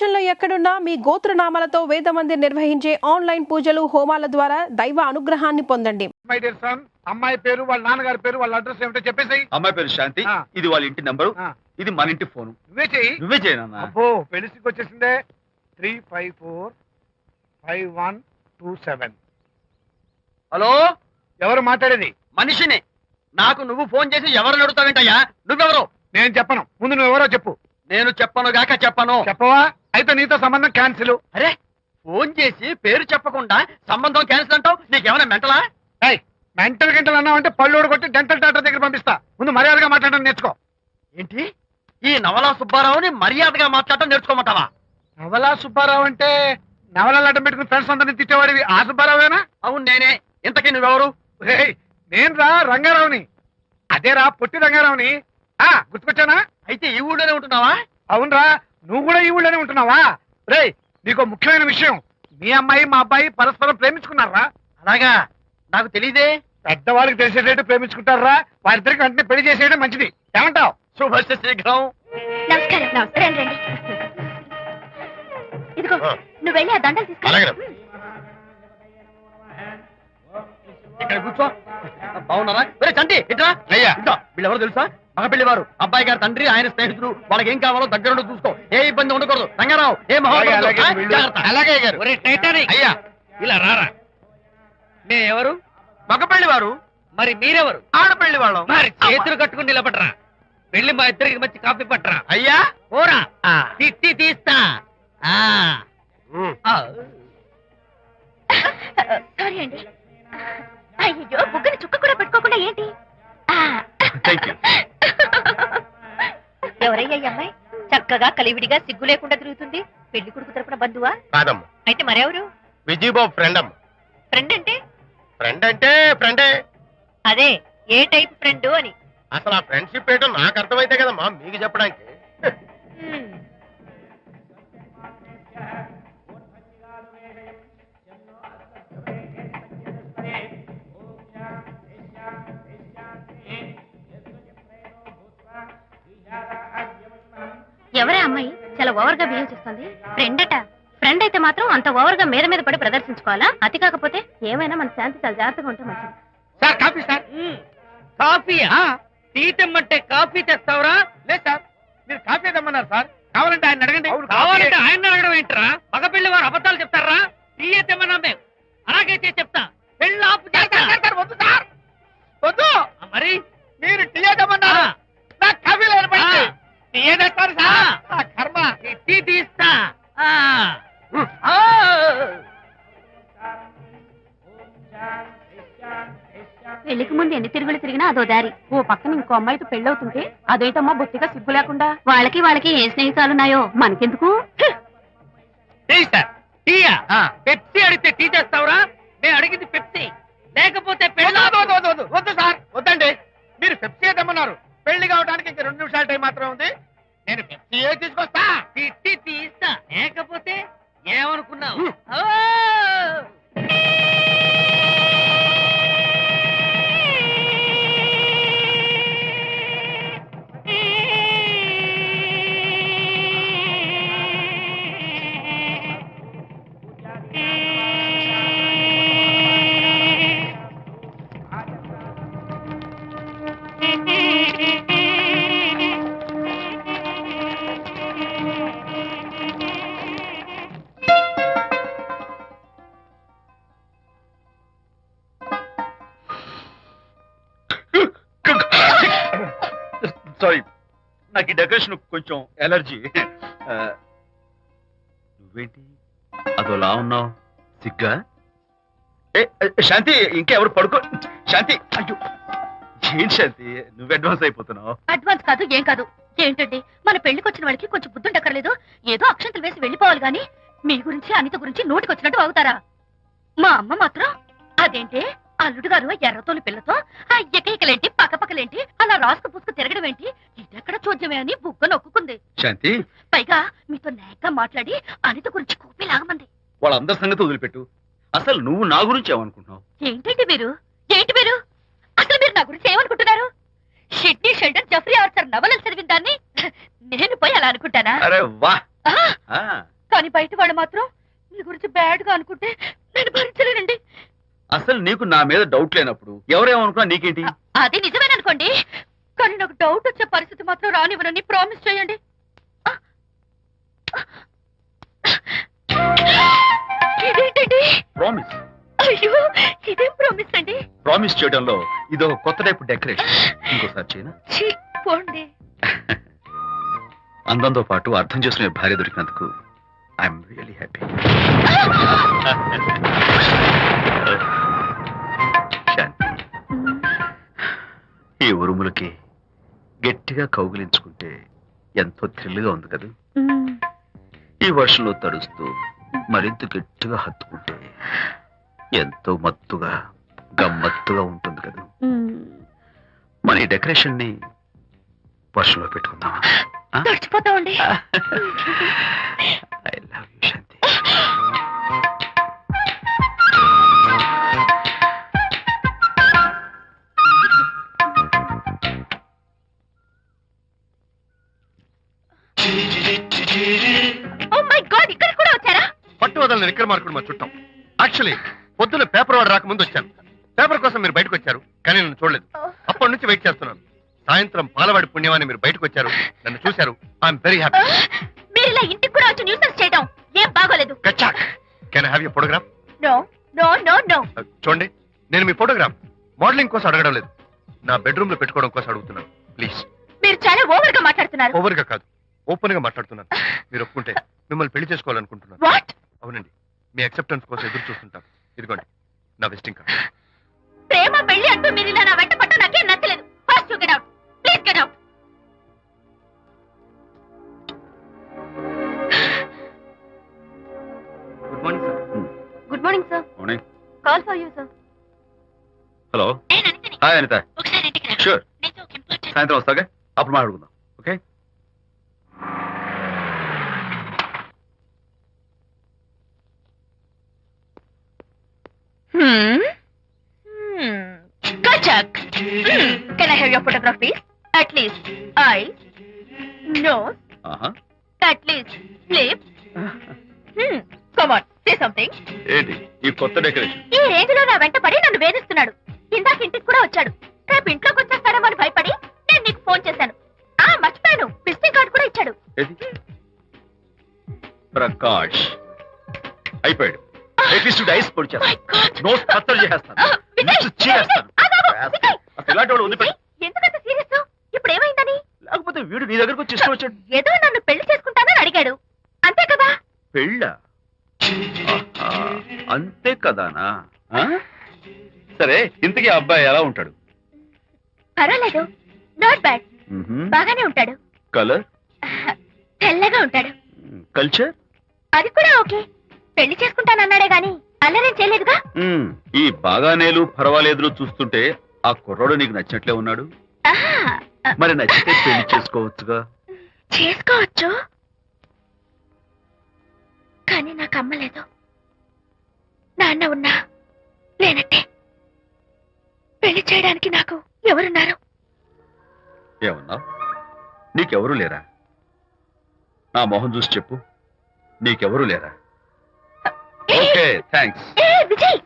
ప్రపంచంలో ఎక్కడున్నా మీ గోత్రనామాలతో వేదమందిర్ నిర్వహించే ఆన్లైన్ పూజలు హోమాల ద్వారా దైవ అనుగ్రహాన్ని పొందండి. మై డియర్ సన్, అమ్మాయి పేరు, వాళ్ళ నాన్నగారి పేరు, వాళ్ళ అడ్రస్ ఏమిటో చెప్పేసి. అమ్మాయి పేరు శాంతి, ఇది వాళ్ళ ఇంటి నంబరు, ఇది మన ఇంటి ఫోను. నువ్వే చెయ్యి. నువ్వే చేయనన్నా. అబ్బో పెళ్లికి వచ్చేసిందే. 3545127. హలో, ఎవరు మాట్లాడేది? మనిషిని. నాకు నువ్వు ఫోన్ చేసి ఎవరు అడుగుతావేంటయ్యా? నువ్వెవరు? నేను చెప్పను, ముందు నువ్వెవరో చెప్పు. నేను చెప్పను గాక చెప్పను. చెప్పవా? అయితే నీతో సంబంధం క్యాన్సిల్. అరే, ఫోన్ చేసి పేరు చెప్పకుండా సంబంధం క్యాన్సిల్ అంటావు? నీకేమైనా మెంటలా? మెంటల్ గింటలు అన్నావంటే పళ్ళోడు కొట్టి డెంటల్ డాక్టర్ దగ్గర పంపిస్తా. ముందు మర్యాదగా మాట్లాడడం నేర్చుకో. ఏంటి, ఈ నవలా సుబ్బారావుని మర్యాదగా మాట్లాడటం నేర్చుకోమంటావా? నవలా సుబ్బారావు అంటే నవలాలు అడ్డం పెట్టుకుని ఫ్రెండ్స్ అందరిని తిట్టేవాడివి ఆ సుబ్బారావేనా? అవును నేనే. ఇంతకీ నువ్వెవరు? నేను రా రంగారావుని. అదేరా పొట్టి రంగారావుని. గుర్తుకొచ్చానా? అయితే ఈ ఊళ్ళోనే ఉంటున్నావా? అవునరా, నువ్వు కూడా ఈ ఊళ్ళోనే ఉంటున్నావా? రేయ్, నీకు ముఖ్యమైన విషయం, మీ అమ్మాయి మా అబ్బాయి పరస్పరం ప్రేమించుకున్నారా? అలాగా? నాకు తెలీదే. పెద్దవాళ్ళకి తెలిసేటట్టు ప్రేమించుకుంటారా? వారిద్దరికి వెంటనే పెళ్లి చేసేయడం మంచిది. ఏమంటావు? శుభస్య శీఘ్రం. నమస్కారం. నమస్కారం రండి. ఇదిగో నువ్వు వెళ్ళి ఆ దండలు తీసుకో. ఇక్కడ కూర్చో. బాగున్నారా? ఒరే చంటి, ఇట్రా. అయ్యా. ఇట్లా వీళ్ళెవరో తెలుసా? మగ పెళ్లి వారు, అబ్బాయి గారి తండ్రి, ఆయన స్నేహితుడు. వాళ్ళకి ఏం కావాలో దగ్గరుండి చూసుకో. ఏ ఇబ్బంది ఉండకూడదు. రంగారావు, ఏ అలాగే గారు. అయ్యా, ఇలా రారా. ఎవరు? మగ పెళ్లి వారు. మరి మీరెవరు? ఆడపెళ్లి వాళ్ళం. మరి చేతులు కట్టుకుని నిలబడరా. పెళ్లి మా ఇద్దరికి మంచి కాఫీ పట్టరా. అయ్యా ఓరా, తిట్టి తీస్తా. సారీ అండి. అయ్యో, బుగ్గని చుక్క కూడా పెట్టుకోకుండా ఏంటి? ఎవరయ్యా ఈ అమ్మాయి? చక్కగా కలివిడిగా సిగ్గు లేకుండా తిరుగుతుంది. పెళ్లి కొడుకు తరపున బంధువా? కాదమ్మా, అయితే మరెవరు? విజయబాబు ఫ్రెండ్ అమ్మ. ఫ్రెండ్ అంటే? ఫ్రెండ్ అంటే ఫ్రెండే. అదే, ఏ టైప్ ఫ్రెండ్ అని. అసలు ఆ ఫ్రెండ్షిప్ ఏంటో నాకు అర్థమైతే కదమ్మా మీకు చెప్పడానికి. ఎవరే అమ్మాయి చాలా ఓవర్ గా బిహేవ్ చేస్తుంది? ఫ్రెండ్ అట. ఫ్రెండ్ అయితే మాత్రం అంత ఓవర్ గా మీద మీద పడి ప్రదర్శించుకోవాలా? అతి కాకపోతే ఏమైనా మన శాంతి చాలా జాగ్రత్తగా ఉంటే మంచిది. Sir coffee sir. కాఫీయా? టీ తెమ్మంటే కాఫీ తెస్తావురా? లేదు సార్, మీరు కాఫీ తెమ్మన్నారు సార్. కావాలంటే ఆయన అడగండి. కావాలంటే ఆయన అడగడం ఏంట్రా? మగ పెళ్లి వారు అబద్ధాలు చెప్తారా? టీ తెమ్మన్నా మేము అలాగైతే చెప్తా. పెళ్ళి ఆపు చేస్తా. వద్దు సార్, వద్దు. మరి మీరు టీ తెమ్మన్నారు, నాకు కాఫీ లేదు. టీ తెస్తారు సార్. కర్మ. టీ తీస్తా. పెళ్లికి ముందు ఎన్ని తిరుగులు తిరిగినా అదో దారి. ఓ పక్కన ఇంకో అమ్మాయితో పెళ్ళవుతుంటే అదేంటమ్మా బొత్తిగా సిగ్గు లేకుండా. వాళ్ళకి ఏ స్నేహితాలున్నాయో మనకెందుకు? Tea sir. టీయా? పెప్సీ అడిగితే టీ తెస్తావురా? నేను అడిగింది పెప్సీ, లేకపోతే వద్దు సార్, వద్దండి. మీరు పెప్సీ తెమ్మన్నారు. పెళ్లి కావడానికి ఇంక 2 నిమిషాల టైం మాత్రం ఉంది. నేను పెప్సీ తీసుకొస్తా. తిట్టి తీస్తా, లేకపోతే ఏమనుకున్నావు? సారీ, నాకు ఈ డెకరేషన్ కొంచెం ఎలర్జీ. నువ్వేంటి అదోలా ఉన్నావు? సిగ్గా? శాంతి, ఇంకెవరు పడుకో. శాంతి, అయ్యో ఏంటి శాంతి, నువ్వు అడ్వాన్స్ అయిపోతున్నావు. అడ్వాన్స్ కాదు, ఏం కాదు. ఏంటండి, మన పెళ్లికి వచ్చిన వాళ్ళకి కొంచెం బుద్ధుండక్కర్లేదు? ఏదో అక్షంతలు వేసి వెళ్ళిపోవాలి గాని మీ గురించి అనిత గురించి నోటికొచ్చినట్టు అవుతారా? మా అమ్మ మాత్రం అదేంటి అల్లుడు గారు ఎర్రతోలి పిల్లతో ఆ ఎకైకలేంటి పక్కపక్కలేంటి అలా రాసుకు పుసుకు తిరగడం ఏంటి, ఇదెక్కడ చూద్యమే అని బుగ్గ నొక్కుంది. శాంతి, పైగా మీతో నేగ్గా మాట్లాడి అనిత గురించి కూపి లాగమంది. వాళ్ళందరి సంగతి వదిలిపెట్టు. అసలు నువ్వు నా గురించి ఏమనుకుంటున్నావు? ఏంటండి మీరు? అసలు మీరు నా గురించి ఏమనుకుంటున్నారు? షిడ్నీ షెల్డన్ జెఫ్రీ ఆర్చర్ నవలలు చదివిన దాన్ని నేను పోయి అలా అనుకుంటానా? అరే వా. ఆ! ఆ కానీ బయట వాళ్ళు మాత్రం మీ గురించి బ్యాడ్ గా అనుకుంటే నేను భరించలేనండి. అసలు నీకు నా మీద డౌట్ లేనప్పుడు ఎవరేమనుకున్నా నీకేంటి? అది నిజమేననుకోండి, కానీ నాకు డౌట్ వచ్చే పరిస్థితి మాత్రం రానివ్వనని ప్రామిస్ చేయండి. ఇదేంటండి? ప్రామిస్. అయ్యో, ఇదేం ప్రామిస్ అండి? ప్రామిస్ చేయడంలో ఇదో కొత్త టైపు డెకరేషన్. ఇంకోసారి చేయనా? ఛీ, పోండి. అందంతో పాటు అర్థం చేసుకునే భార్య దొరికినందుకు ఐఎమ్ రియలీ హ్యాపీ. శాంతి, ఈ ఉరుములకి గట్టిగా కౌగిలించుకుంటే ఎంతో థ్రిల్గా ఉంది కదా. ఈ వర్షంలో తడుస్తూ మరింత గట్టిగా హత్తుకుంటే ఎంతో మత్తుగా గమ్మత్తుగా ఉంటుంది కదా. మన ఈ డెకరేషన్ ని వర్షంలో పెట్టుకుందామా? తడిచిపోతామండి. I love you Shanti. Oh my God, ఇక్కడ కూడా వచ్చారా? పట్టు వదలని విక్రమార్కుడు మా చుట్టాం. యాక్చువల్లీ పొద్దున్న పేపర్ వాడు రాకముందు వచ్చాను. పేపర్ కోసం మీరు బయటకు వచ్చారు, కానీ నన్ను చూడలేదు. అప్పటి నుంచి వెయిట్ చేస్తున్నాను. సాయంత్రం పాలవాడి పుణ్యమాన్ని మీరు బయటకు వచ్చారు, నన్ను చూశారు. I'm very happy. మీరు ఇలా ఇంటికి కూడా వచ్చి న్యూసెన్స్ చేయడం ఏం బాగోలేదు. కచాక్. Can I have your photograph? No no no no. చూడండి, నేను మీ ఫోటోగ్రాఫ్ మోడలింగ్ కోసం అడగడం లేదు, నా బెడ్రూమ్ లో పెట్టుకోవడం కోసం అడుగుతున్నాను. ప్లీజ్. మీరు చాలా ఓవర్ గా మాట్లాడుతున్నారు. ఓవర్ గా కాదు, ఓపెన్ గా మాట్లాడుతున్నాను. మీరు ఒప్పుకుంటే మిమ్మల్ని పెళ్లి చేసుకోవాలనుకుంటున్నాను. వాట్? అవునండి, మీ అక్సెప్టెన్స్ కోసం ఎదురు చూస్తుంటాను. ఇదిగోండి నా విజిటింగ్ కార్డ్. ప్రేమ పెళ్లి అంటూ మీరు ఇలా నా వెంట పట్ట నాకేం నచ్చలేదు. First you get out, please get out. Good morning sir. Good morning sir. Morning. Call for you sir. Hello. నేను అనితని. హాయ్ అనిత. ఒకసారి ఇంటికి రా. షూర్. నీతో ఒక ఇంపార్టెంట్. సాయంత్రం వస్తాగా, అప్పుడు మాట్లాడుకుందాం. Okay. Kachak. Can I have your photograph, please? At least eyes, nose, at least lips. Come on, say something. ఏంటి ఈ కొత్త డెకరేషన్? ఈ రేంజ్ లో నా వెంట పడి నన్ను వేధిస్తున్నాడు. ఇందాక ఇంటికి కూడా వచ్చాడు. రేపు ఇంట్లోకి వచ్చేస్తాడేమో అని భయపడి నేను నీకు ఫోన్ చేశాను. మర్చిపోయాను, విజిటింగ్ కార్డు కూడా ఇచ్చాడు. ఏది? ప్రకాష్ అయిపోయాడు. అట్లీస్ట్ డైస్ పొడి My God. నోట్ కత్తలు చేస్తాను. విజయ్, చేస్తాను. విజయ్. ఇలాంటి వాడు వదిలిపెట్టు. ఎందుకంత సీరియస్? ఇప్పుడు ఏమైందని? లేకపోతే వీడు నీ దగ్గరకు వచ్చి ఇష్టం వచ్చాడు. ఏదో నన్ను పెళ్లి చేసుకుంటానని అడిగాడు, అంతే కదా? పెళ్ళ అంతే కదానా? ఆ? సరే, ఇంతకీ ఆ అబ్బాయి ఎలా ఉంటాడు? పర్వాలేదు, నాట్ బ్యాడ్, బాగానే ఉంటాడు. కలర్? తెల్లగా ఉంటాడు. కల్చర్? అది కూడా ఓకే. పెళ్లి చేసుకుంటానన్నాడే గాని అల్లరేం చేయలేదుగా. ఈ బాగానేలు పర్వాలేదులు చూస్తుంటే ఆ కుర్రోడు నీకు నచ్చినట్లే ఉన్నాడు. ఆహా, మరి నచ్చితే పెళ్లి చేసుకోవచ్చుగా. చేసుకోవచ్చు, కానీ నాకు అమ్మ లేదు, నాన్న ఉన్నా లేనట్టే. పెళ్లి చేయడానికి నాకు ఎవరున్నారు? ఏమన్నా? నీకెవరూ లేరా? నా మొహం చూసి చెప్పు, నీకెవరూ లేరా? Okay, thanks. విజయ్,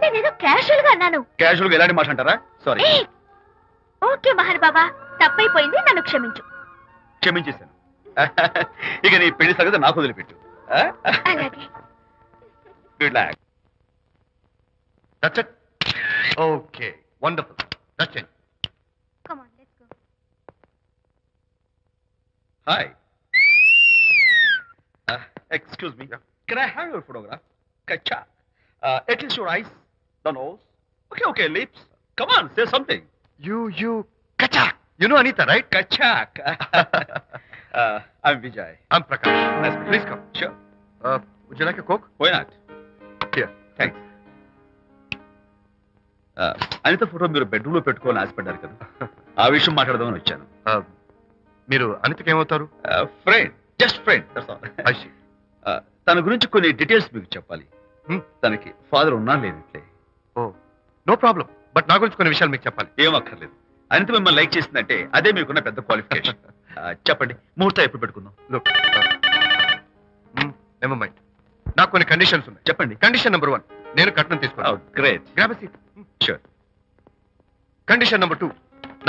నేనేదో క్యాషువల్ గా అన్నాను. క్యాజువల్ గా ఎలాంటి మాట అంటారా? సారీ. ఓకే మహర్ బాబా, తప్పైపోయింది, నన్ను క్షమించు. క్షమించేశాను. ఇక నీ పెళ్లి సంగతి నాకు వదిలిపెట్టు. అలాగే. Good luck. That's it. Okay, wonderful. That's it. Come on, let's go. Hi. Excuse me. Can I have your photograph? Kacha. At least your eyes, the nose. Okay, lips. Come on, say something. You, Kachak. You know Anita, right? Kachak. I'm Vijay. I'm Prakash. Nice to meet you. Please come. Sure. Would you like a Coke? Why not? Here. Thanks. Anitha photo మీరు bedroom లో పెట్టుకోవాలని ఆశపడ్డారు కదా, ఆ విషయం మాట్లాడదామని వచ్చాను. మీరు అనితకి ఏమవుతారు? Friend, just friend. I see. తన గురించి కొన్ని డీటెయిల్స్ మీకు చెప్పాలి. తనకి ఫాదర్ ఉన్నా లేనట్లే. Oh, no problem. బట్ నా గురించి కొన్ని విషయాలు మీకు చెప్పాలి. ఏం అక్కర్లేదు. అనిత మిమ్మల్ని లైక్ చేసిందంటే అదే మీకున్న పెద్ద క్వాలిఫికేషన్. చెప్పండి, ముహూర్తం ఎప్పుడు పెట్టుకుందాం? Look, never mind. నాకు కొన్ని కండిషన్స్ ఉన్నాయి. చెప్పండి. కండిషన్ నెంబర్ 1, నేను కట్నం తీసుకోవాలి. Great. Grab seat. Sure. Condition number 2,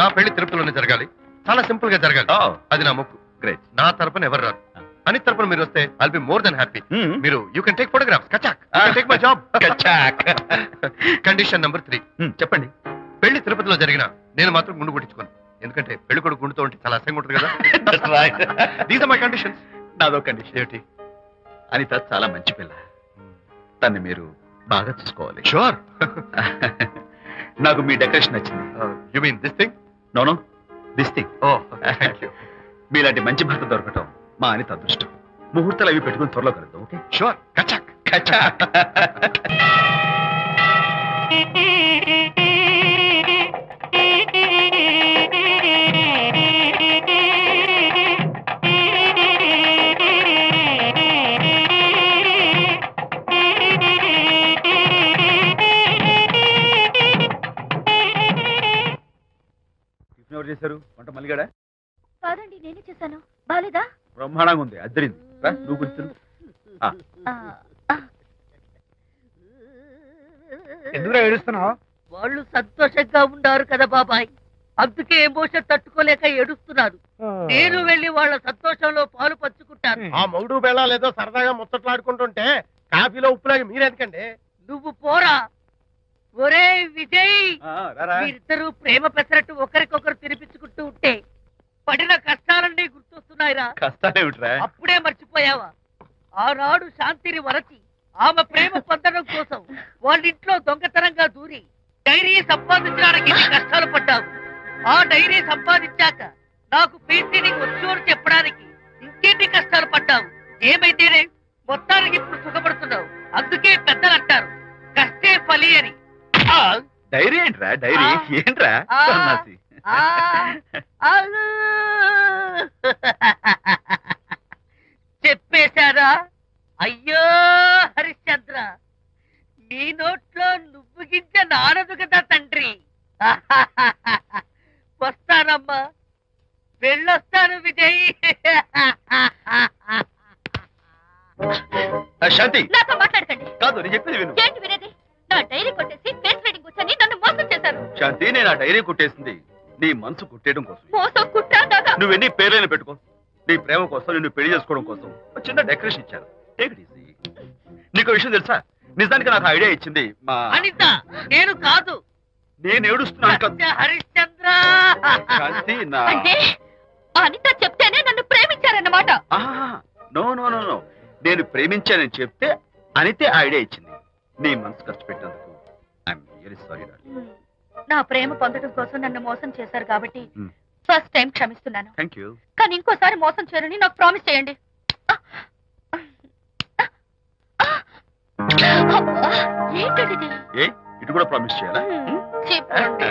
నా పెళ్లి తిరుపతిలోనే జరగాలి. చాలా సింపుల్ గా జరగాలి. అది నా మొక్కు. గ్రేట్. నా తరపున ఎవరు రారు. అని తరపున మీరు వస్తే I'll be more than happy. మీరు యూ కెన్ టేక్ ఫోటోగ్రాఫ్స్. కచాక్. Take my job. కచాక్. కండిషన్ నెంబర్ 3, చెప్పండి. పెళ్లి తిరుపతిలో జరిగిన నేను మాత్రం గుండు కొట్టించుకోను. ఎందుకంటే పెళ్లి కొడుకు గుండుతో ఉంటే చాలా అసహ్యంగా ఉంటుంది కదా. These are my conditions. నాదో కండిషన్. ఏమిటి? అనిత చాలా మంచి పిల్ల. తన్ని మీరు బాగా చూసుకోవాలి. షూర్. నాకు మీ డెకరేషన్ నచ్చింది. You mean this thing? No this thing. Oh thank you. మీలాంటి మంచి భర్త దొరకటం మా అనిత అదృష్టం. ముహూర్తాలు అవి పెట్టుకుని త్వరలో కలుద్దాం. ఓకే? షూర్. కచాక్. కచాక్. ఎవరు చేశారు వంట? మల్లిగాడా? కాదండి, నేనే చేశాను. బాలేదా? బ్రహ్మాండంగా ఉంది. అద్దరింది. రా, నువ్వు కూర్చుని. ఎందుకు ఏడుస్తున్నావు? వాళ్ళు సంతోషంగా ఉన్నారు కదా బాబాయ్, అందుకే ఎమోషన్ తట్టుకోలేక ఏడుస్తున్నారు. నేను వెళ్ళి వాళ్ళ సంతోషంలో పాలు పంచుకుంటాను. ఆ మౌడు బెళ్ళాలేదో సరదాగా ముచ్చట్లాడుకుంటుంటే కాఫీలో ఉప్పులాగి మీరెందుకండి? నువ్వు పోరా. ఒరే విజయ్, రారా. మీరిద్దరూ ప్రేమ పెసరట్టు ఒకరికొకరు తినిపించుకుంటూ ఉంటే పడిన కష్టాలన్నీ గుర్తొస్తున్నాయిరా. కష్టాలేమిట్రా? అప్పుడే మర్చిపోయావా? ఆనాడు శాంతిని వరచి ఆమె ప్రేమ పొందడం కోసం వాళ్ళింట్లో దొంగతనంగా దూరి డైరీ సంపాదించడానికి ఎన్ని కష్టాలు పడ్డావు. ఆ డైరీ సంపాదించాక నాకు పెయింటింగ్ వచ్చోడు చెప్పడానికి ఇంకెన్ని కష్టాలు పడ్డావు. ఏమైతేనే మొత్తానికి ఇప్పుడు సుఖపడుతున్నావు. అందుకే పెద్దలు అంటారు కష్టే ఫలి అని. డైరీ ఏంట్రా? డైరీ ఏంట్రా? ఆ. సన్నాసి. ఆ, అలు. చెప్పేశారా? అయ్యో హరిశ్చంద్ర, నీ నోట్లో నువ్వు గింజ నానదు కదా తండ్రి. వస్తానమ్మా, వెళ్ళొస్తాను విజయ్. శాంతి, నాతో మాట్లాడకండి. కాదు నేను చెప్పేది విను. ఏంటి వినేది? నా డైరీ కొట్టేసి ఫేస్ రీడింగ్ వచ్చని నన్ను మోసం చేశారు. శాంతి, నేను ఆ డైరీ కుట్టేసింది నీ మనసు కుట్టేయడం కోసం. మోసం కుట్రా? నువ్వెన్ని పేర్లైనా పెట్టుకో, నీ ప్రేమ కోసం, నిన్ను పెళ్లి చేసుకోవడం కోసం ఒక చిన్న డెకరేషన్ ఇచ్చాను. Take it easy. నీకు విషయం తెలుసా? నిజానికి నాకు ఐడియా ఇచ్చింది మా అనిత, నేను కాదు. నేను ఏడుస్తున్నాను కదా. సత్య హరిశ్చంద్ర. శాంతి, నా అంటే అనిత చెప్తేనే నన్ను ప్రేమించారన్నమాట. నో నో నో నో నేను ప్రేమించానని చెప్తే అనితే ఐడియా ఇచ్చింది. నీ మనసు ఖర్చు పెట్టినందుకు ఐఎమ్ రియల్లీ సారీ. నా ప్రేమ పొందడం కోసం నన్ను మోసం చేశారు కాబట్టి Hmm. ఫస్ట్ టైం క్షమిస్తున్నాను. Thank you. కానీ ఇంకోసారి మోసం చేయరని నాకు ప్రామిస్ చేయండి. ఏంటది? ఏ ఇటు కూడా ప్రామిస్ చేయాలా? చెప్పండి.